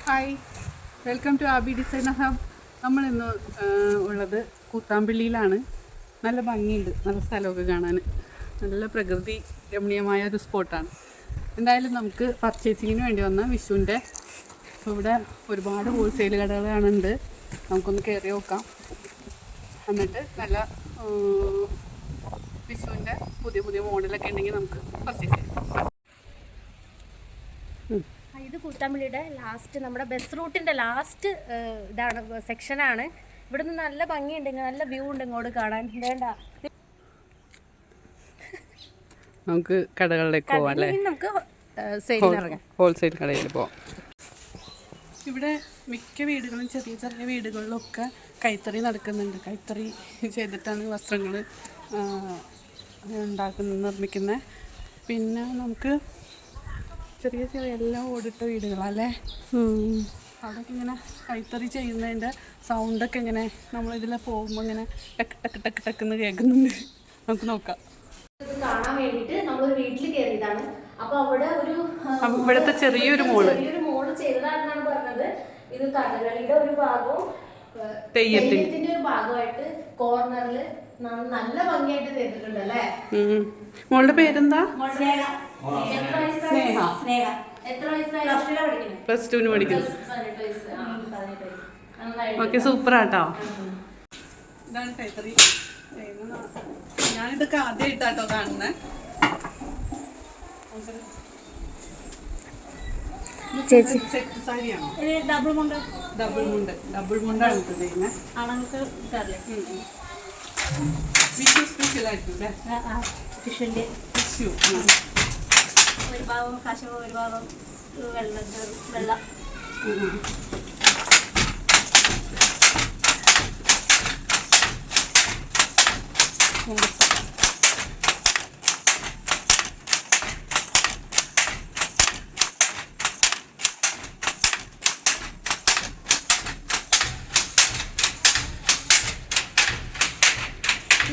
Hi, welcome to Abi designer hub. നമ്മളിന്ന് ഉള്ളത് കൂത്താമ്പള്ളിയിലാണ്. നല്ല ഭംഗിയുണ്ട്, നല്ല സ്ഥലമൊക്കെ കാണാൻ, നല്ല പ്രകൃതി രമണീയമായ ഒരു സ്പോട്ടാണ്. എന്തായാലും നമുക്ക് പർച്ചേസിങ്ങിന് വേണ്ടി വന്ന വിഷുവിൻ്റെ ഇവിടെ ഒരുപാട് ഹോൾസെയിൽ കടകൾ കാണുന്നുണ്ട്. നമുക്കൊന്ന് കയറി നോക്കാം. എന്നിട്ട് നല്ല വിഷുവിൻ്റെ പുതിയ പുതിയ മോഡലൊക്കെ ഉണ്ടെങ്കിൽ നമുക്ക് പർച്ചേസ് ചെയ്യാം. ഇത് കൂത്താമ്പള്ളിയുടെ ലാസ്റ്റ്, നമ്മുടെ ബസ് റൂട്ടിൻ്റെ ലാസ്റ്റ് ഇതാണ്, സെക്ഷനാണ്. ഇവിടുന്ന് നല്ല ഭംഗിയുണ്ട്, നല്ല വ്യൂ ഉണ്ട് ഇങ്ങോട്ട് കാണാൻ. വേണ്ട, നമുക്ക് കടകളിലേക്ക് പോവാം അല്ലേ? നമുക്ക് ഹോൾസെയിൽ കടയിൽ പോവാം. ഇവിടെ മിക്ക വീടുകളും, ചെറിയ ചെറിയ വീടുകളിലൊക്കെ കൈത്തറി നടക്കുന്നുണ്ട്. കൈത്തറി ചെയ്തിട്ടാണ് വസ്ത്രങ്ങൾ നിർമ്മിക്കുന്നത്. പിന്നെ നമുക്ക് ചെറിയ ചെറിയ എല്ലാം ഓടിട്ട വീടുകളല്ലേ, അതൊക്കെ ഇങ്ങനെ കൈത്തറി ചെയ്യുന്നതിൻ്റെ സൗണ്ടൊക്കെ ഇങ്ങനെ നമ്മളിതിൽ പോകുമ്പോൾ ഇങ്ങനെ ടക്ക് ടക്ക് ടക്ക് ടക്കെന്ന് കേൾക്കുന്നുണ്ട്. നമുക്ക് നോക്കാം. കാണാൻ വേണ്ടിയിട്ട് നമ്മളൊരു വീട്ടിൽ കയറിയതാണ്. അപ്പോൾ അവിടെ ഇവിടുത്തെ ചെറിയൊരു മോള് ചെയ്തതാണെന്നാണ് പറഞ്ഞത്. ഇത് കഥകളിയുടെ ഒരു ഭാഗവും തെയ്യത്തിന്റെ ഒരു ഭാഗമായിട്ട് കോർണറിൽ നല്ല ഭംഗിയായിട്ട് ചെയ്തിട്ടുണ്ട് അല്ലേ? മോളുടെ പേരെന്താ? പ്ലസ് 2 പഠിക്കുന്നു. ഓക്കെ, സൂപ്പറാട്ടോ. ഇതാണ് കൈത്തറി. ഞാനിതൊക്കെ ആദ്യമായിട്ടാട്ടോ കാണുന്നത്. ചേച്ചി സെറ്റ് സാരിയാണോ? ഡബിൾ മുണ്ടാണ് ഇത് ചെയ്യുന്നത്. ആണുങ്ങൾക്ക് വിഷു സ്പെഷ്യലായിട്ടുണ്ട്. വിഷു ഒരു ഭാഗം കശവ്, ഒരു ഭാഗം വെള്ളം.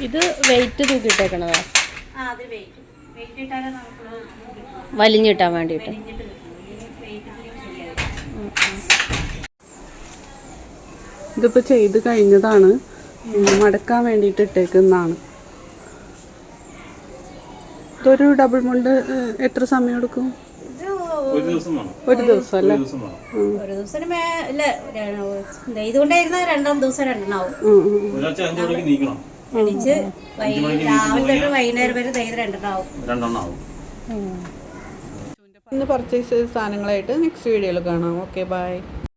ഇത് വെയിറ്റ് തൂക്കിയിട്ടേക്കണതാ? അത് വെയിറ്റ് ഇട്ടാലേ നമുക്ക് വലിഞ്ഞിട്ടാൻ വേണ്ടിയിട്ട്. ഇതിപ്പോൾ ചെയ്ത് കഴിഞ്ഞതാണ്, മടക്കാൻ വേണ്ടിയിട്ട് ഇട്ടേക്കുന്നതാണ്. ഇതൊരു ഡബിൾ മുണ്ട് എത്ര സമയം എടുക്കും? ഒരു ദിവസം അല്ലേ? ഒരു ദിവസം ഇതുകൊണ്ടായിരുന്ന 2 ദിവസം 2 ആവും. എണീച്ച് രാവിലെ തൊട്ട് വൈകുന്നേരം വരെ 2 ആവും. ഇന്ന് പർച്ചേസ് ചെയ്ത സാധനങ്ങളായിട്ട് നെക്സ്റ്റ് വീഡിയോയിൽ കാണാം. Okay, by.